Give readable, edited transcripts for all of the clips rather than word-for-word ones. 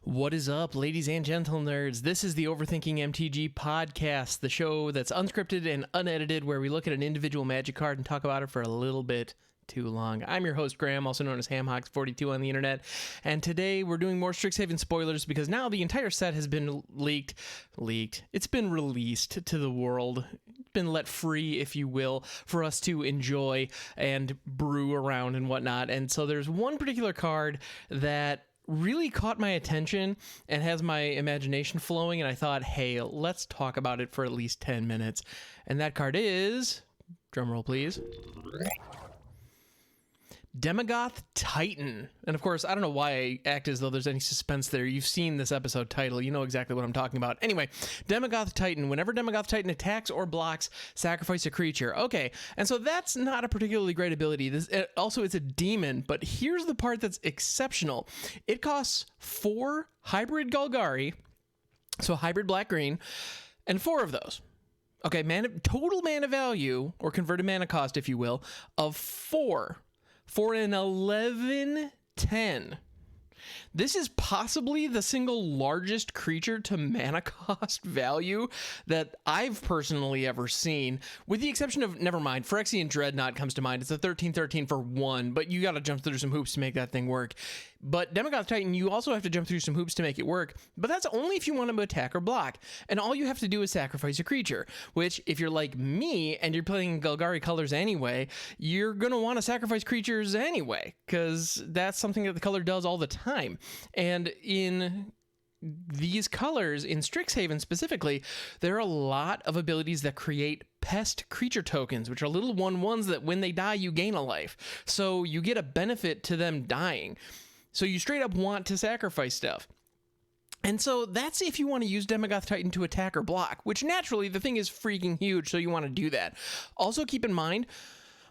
What is up, ladies and gentle nerds? This is the Overthinking MTG podcast, the show that's unscripted and unedited, where we look at an individual Magic card and talk about it for a little bit too long. I'm your host, Graham, also known as HamHawks42 on the internet, and today we're doing more Strixhaven spoilers because now the entire set has been leaked. It's been released to the world, been let free, if you will, for us to enjoy and brew around and whatnot. And so there's one particular card that really caught my attention and has my imagination flowing, and I thought, hey, let's talk about it for at least 10 minutes. And that card is, drumroll please, Daemogoth Titan. And of course, I don't know why I act as though there's any suspense there. You've seen this episode title. You know exactly what I'm talking about. Anyway, Daemogoth Titan. Whenever Daemogoth Titan attacks or blocks, sacrifice a creature. Okay, and so that's not a particularly great ability. Also, it's a demon, but here's the part that's exceptional. It costs 4 hybrid Golgari, so hybrid black-green, and 4 of those. Okay, total mana value, or converted mana cost, if you will, of 4. For an 11/10. This is possibly the single largest creature to mana cost value that I've personally ever seen, with the exception of, never mind, Phyrexian Dreadnought comes to mind. It's a 13/13 for 1, but you got to jump through some hoops to make that thing work. But Daemogoth Titan, you also have to jump through some hoops to make it work, but that's only if you want to attack or block. And all you have to do is sacrifice a creature, which, if you're like me and you're playing Golgari colors anyway, you're going to want to sacrifice creatures anyway, because that's something that the color does all the time. And in these colors, in Strixhaven specifically, there are a lot of abilities that create pest creature tokens, which are little 1/1s that when they die, you gain a life. So you get a benefit to them dying. So you straight up want to sacrifice stuff. And so that's if you want to use Daemogoth Titan to attack or block, which naturally the thing is freaking huge, so you want to do that. Also keep in mind,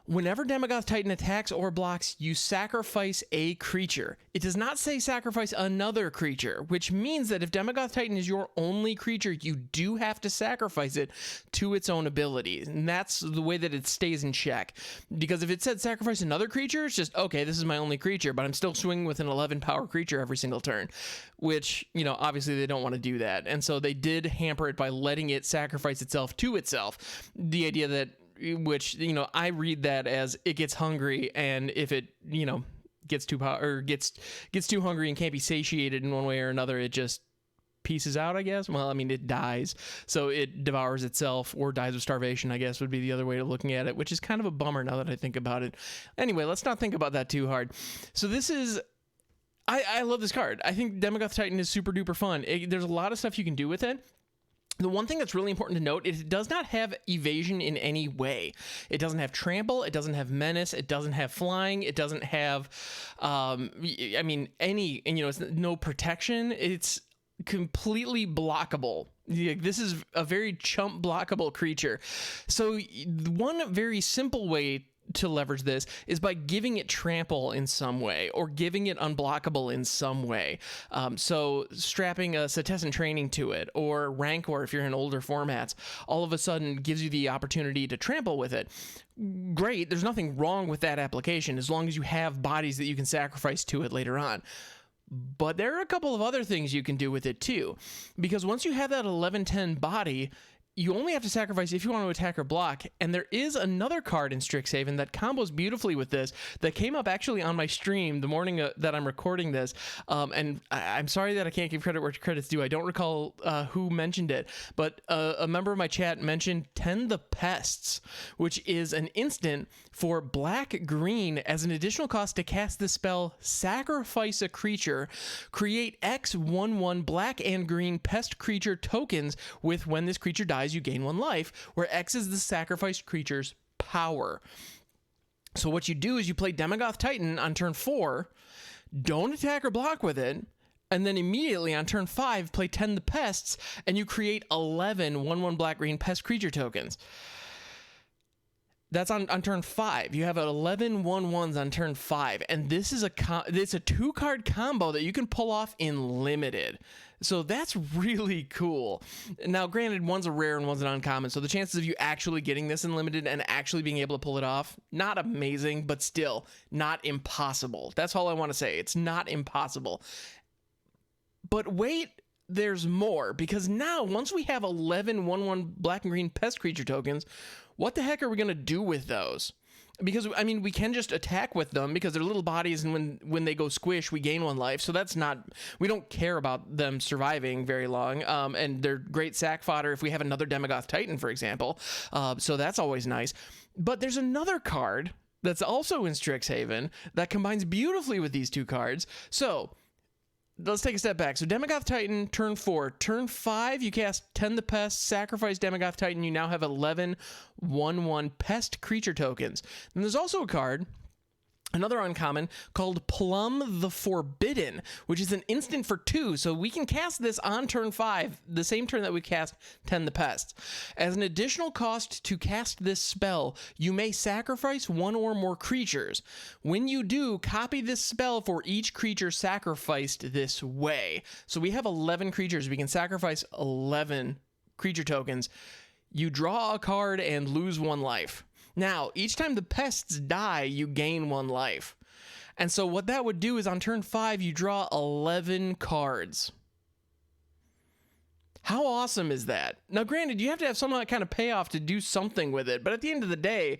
whenever Daemogoth Titan attacks or blocks, you sacrifice a creature. It does not say sacrifice another creature, which means that if Daemogoth Titan is your only creature, you do have to sacrifice it to its own abilities. And that's the way that it stays in check. Because if it said sacrifice another creature, it's just, okay, this is my only creature, but I'm still swinging with an 11 power creature every single turn. Which, you know, obviously they don't want to do that. And so they did hamper it by letting it sacrifice itself to itself. The idea that, which, you know, I read that as it gets hungry, and if it, you know, gets too too hungry and can't be satiated in one way or another, it just pieces out, I guess. Well, I mean, it dies, so it devours itself or dies of starvation, I guess would be the other way of looking at it, which is kind of a bummer now that I think about it. Anyway, let's not think about that too hard. So this is, I love this card. I think Daemogoth Titan is super duper fun. There's a lot of stuff you can do with it. The one thing that's really important to note is it does not have evasion in any way. It doesn't have trample, it doesn't have menace, it doesn't have flying, it doesn't have, it's no protection. It's completely blockable. This is a very chump blockable creature. So one very simple way to leverage this is by giving it trample in some way or giving it unblockable in some way. So strapping a Setessan training to it, or Rancor if you're in older formats, all of a sudden gives you the opportunity to trample with it. Great, there's nothing wrong with that application as long as you have bodies that you can sacrifice to it later on. But there are a couple of other things you can do with it too, because once you have that 11/10 body, you only have to sacrifice if you want to attack or block, and there is another card in Strixhaven that combos beautifully with this that came up actually on my stream the morning that I'm recording this, and I'm sorry that I can't give credit where credit's due. I don't recall who mentioned it, but a member of my chat mentioned Tend the Pests, which is an instant for black-green as an additional cost to cast the spell Sacrifice a Creature, create X 1/1 black and green pest creature tokens with when this creature dies, you gain 1 life, where X is the sacrificed creature's power. So what you do is you play Daemogoth Titan on turn 4, don't attack or block with it, and then immediately on turn 5, play Tend the Pests, and you create 11 1/1 black-green pest creature tokens. That's on turn 5. You have 11 1/1s on turn 5, and this is it's a 2-card combo that you can pull off in limited. So that's really cool. Now, granted, one's a rare and one's an uncommon, so the chances of you actually getting this in limited and actually being able to pull it off, not amazing, but still not impossible. That's all I want to say. It's not impossible. But wait, there's more, because now once we have 11 1/1 black and green pest creature tokens, what the heck are we going to do with those? Because, I mean, we can just attack with them because they're little bodies, and when they go squish, we gain 1 life. So that's not, we don't care about them surviving very long. And they're great sack fodder if we have another Daemogoth Titan, for example. So that's always nice. But there's another card that's also in Strixhaven that combines beautifully with these two cards. So let's take a step back. So Daemogoth Titan, turn 4. Turn 5, you cast Tend the Pest, sacrifice Daemogoth Titan. You now have 11 1/1 pest creature tokens. And there's also a card, another uncommon, called Plum the Forbidden, which is an instant for 2. So we can cast this on turn 5, the same turn that we cast Tend the Pest. As an additional cost to cast this spell, you may sacrifice 1 or more creatures. When you do, copy this spell for each creature sacrificed this way. So we have 11 creatures. We can sacrifice 11 creature tokens. You draw a card and lose 1 life. Now, each time the pests die, you gain 1 life. And so what that would do is on turn 5, you draw 11 cards. How awesome is that? Now, granted, you have to have some kind of payoff to do something with it, but at the end of the day,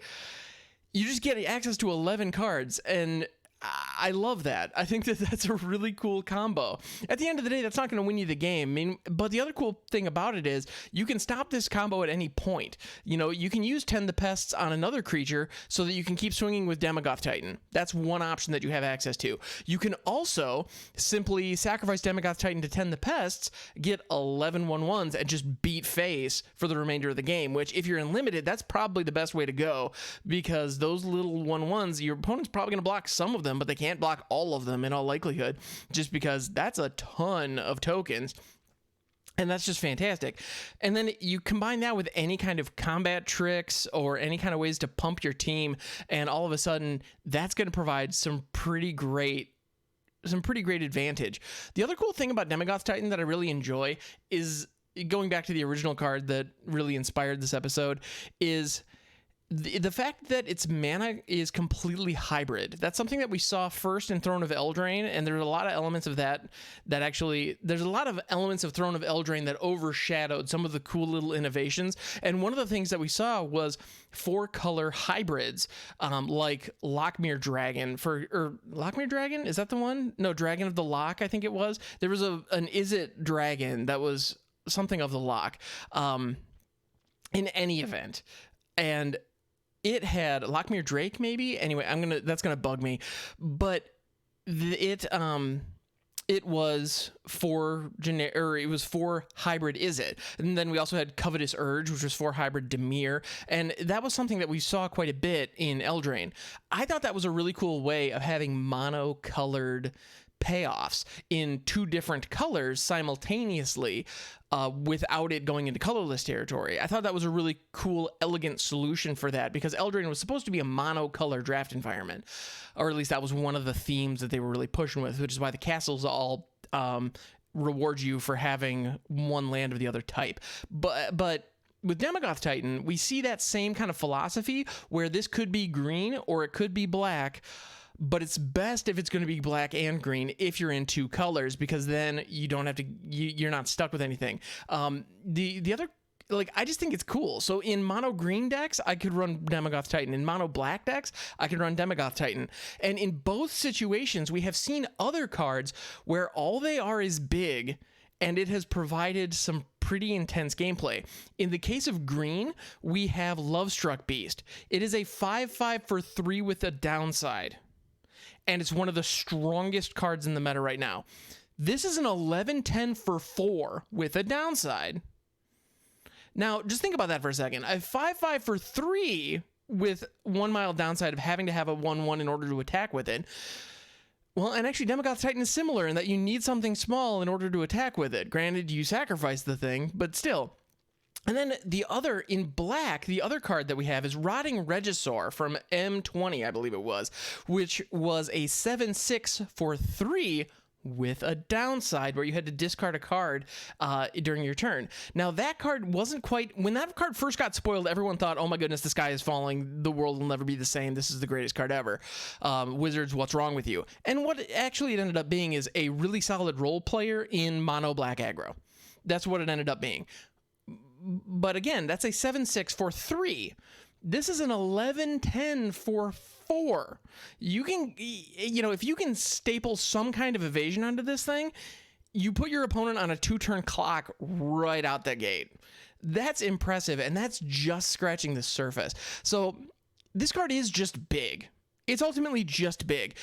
you just get access to 11 cards, and I love that. I think that that's a really cool combo. At the end of the day, that's not going to win you the game. I mean, but the other cool thing about it is you can stop this combo at any point. You know, you can use Tend the Pests on another creature so that you can keep swinging with Daemogoth Titan. That's one option that you have access to. You can also simply sacrifice Daemogoth Titan to Tend the Pests, get 11 1/1s, and just beat face for the remainder of the game, which if you're in limited, that's probably the best way to go, because those little 1/1s, your opponent's probably going to block some of them, but they can't block all of them in all likelihood, just because that's a ton of tokens. And that's just fantastic. And then you combine that with any kind of combat tricks or any kind of ways to pump your team, and all of a sudden that's going to provide some pretty great advantage. The other cool thing about Daemogoth Titan that I really enjoy is, going back to the original card that really inspired this episode, is the fact that its mana is completely hybrid. That's something that we saw first in Throne of Eldraine, and there's a lot of elements of that actually, there's a lot of elements of Throne of Eldraine that overshadowed some of the cool little innovations. And one of the things that we saw was 4-color hybrids, like Lochmere Dragon, Lochmere Dragon, is that the one? No, Dragon of the Loch, I think it was. There was an Izzet Dragon that was something of the Loch, in any event. And it had Lochmere Drake, maybe. Anyway, that's gonna bug me, but it was for hybrid Izzet, and then we also had Covetous Urge, which was for hybrid Dimir, and that was something that we saw quite a bit in Eldraine. I thought that was a really cool way of having mono-colored payoffs in 2 different colors simultaneously, without it going into colorless territory. I thought that was a really cool, elegant solution for that, because Eldraine was supposed to be a monocolor draft environment, or at least that was one of the themes that they were really pushing with, which is why the castles all reward you for having 1 land of the other type. But with Daemogoth Titan, we see that same kind of philosophy, where this could be green or it could be black, but it's best if it's going to be black and green if you're in 2 colors, because then you don't have to, you're not stuck with anything. The other, I just think it's cool. So in mono green decks, I could run Daemogoth Titan. In mono black decks, I could run Daemogoth Titan. And in both situations, we have seen other cards where all they are is big, and it has provided some pretty intense gameplay. In the case of green, we have Lovestruck Beast. It is a 5/5 for 3 with a downside, and it's one of the strongest cards in the meta right now. This is an 11/10 for 4 with a downside. Now, just think about that for a second. A 5/5 for 3 with 1 mild downside of having to have a 1/1 in order to attack with it. Well, and actually, Daemogoth Titan is similar in that you need something small in order to attack with it. Granted, you sacrifice the thing, but still. And then the other, in black, the other card that we have is Rotting Regisaur from M20, I believe it was, which was a 7/6 for 3 with a downside where you had to discard a card during your turn. Now, that card wasn't quite... When that card first got spoiled, everyone thought, oh my goodness, the sky is falling. The world will never be the same. This is the greatest card ever. Wizards, what's wrong with you? And what actually it ended up being is a really solid role player in mono black aggro. That's what it ended up being. But again, that's a 7/6 for 3. This is an 11/10 for 4. You can, if you can staple some kind of evasion onto this thing, you put your opponent on a 2-turn clock right out the gate. That's impressive, and that's just scratching the surface. So this card is just big. It's ultimately just big.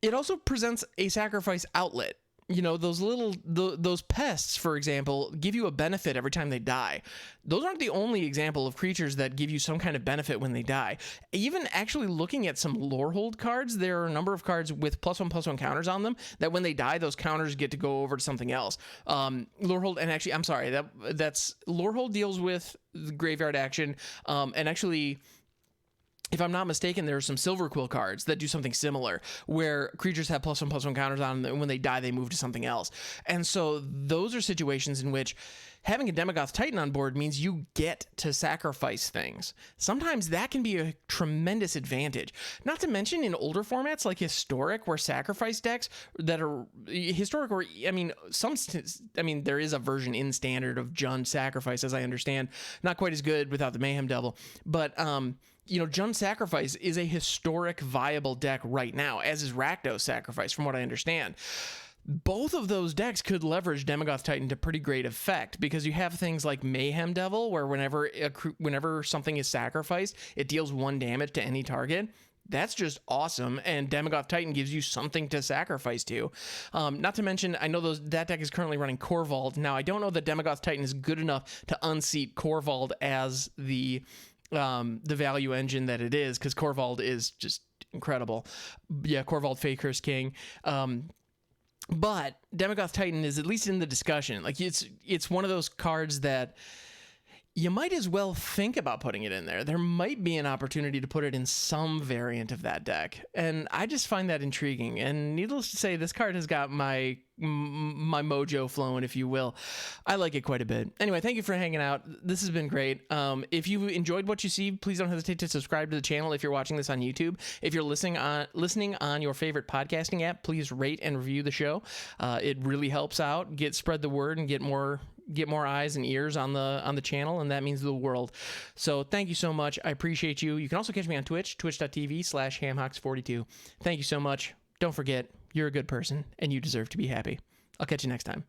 It also presents a sacrifice outlet. Those pests, for example, give you a benefit every time they die. Those aren't the only example of creatures that give you some kind of benefit when they die. Even actually looking at some Lorehold cards, there are a number of cards with +1/+1 counters on them that when they die, those counters get to go over to something else. Lorehold, and actually, I'm sorry, that's Lorehold deals with the graveyard action, and actually... If I'm not mistaken, there are some Silver Quill cards that do something similar, where creatures have +1/+1 counters on them, and when they die, they move to something else. And so those are situations in which having a Daemogoth Titan on board means you get to sacrifice things. Sometimes that can be a tremendous advantage. Not to mention in older formats like Historic, where sacrifice decks that are Historic, or there is a version in Standard of Jund Sacrifice, as I understand. Not quite as good without the Mayhem Devil, but Jund Sacrifice is a historic viable deck right now, as is Rakdos Sacrifice, from what I understand. Both of those decks could leverage Daemogoth Titan to pretty great effect, because you have things like Mayhem Devil, where whenever something is sacrificed, it deals 1 damage to any target. That's just awesome, and Daemogoth Titan gives you something to sacrifice to. Not to mention, I know that deck is currently running Korvald. Now, I don't know that Daemogoth Titan is good enough to unseat Korvald as the value engine that it is, because Korvald is just incredible. Yeah, Korvald Faker's King. But Daemogoth Titan is at least in the discussion. Like, it's one of those cards that you might as well think about putting it in there. There might be an opportunity to put it in some variant of that deck, and I just find that intriguing. And needless to say, this card has got my mojo flowing, if you will. I like it quite a bit. Anyway, thank you for hanging out. This has been great. If you enjoyed what you see, please don't hesitate to subscribe to the channel if you're watching this on YouTube. If you're listening on your favorite podcasting app, please rate and review the show. It really helps out. Spread the word and get more eyes and ears on the channel, and that means the world. So thank you so much. I appreciate you. You can also catch me on Twitch, twitch.tv/hamhocks42. Thank you so much. Don't forget, you're a good person, and you deserve to be happy. I'll catch you next time.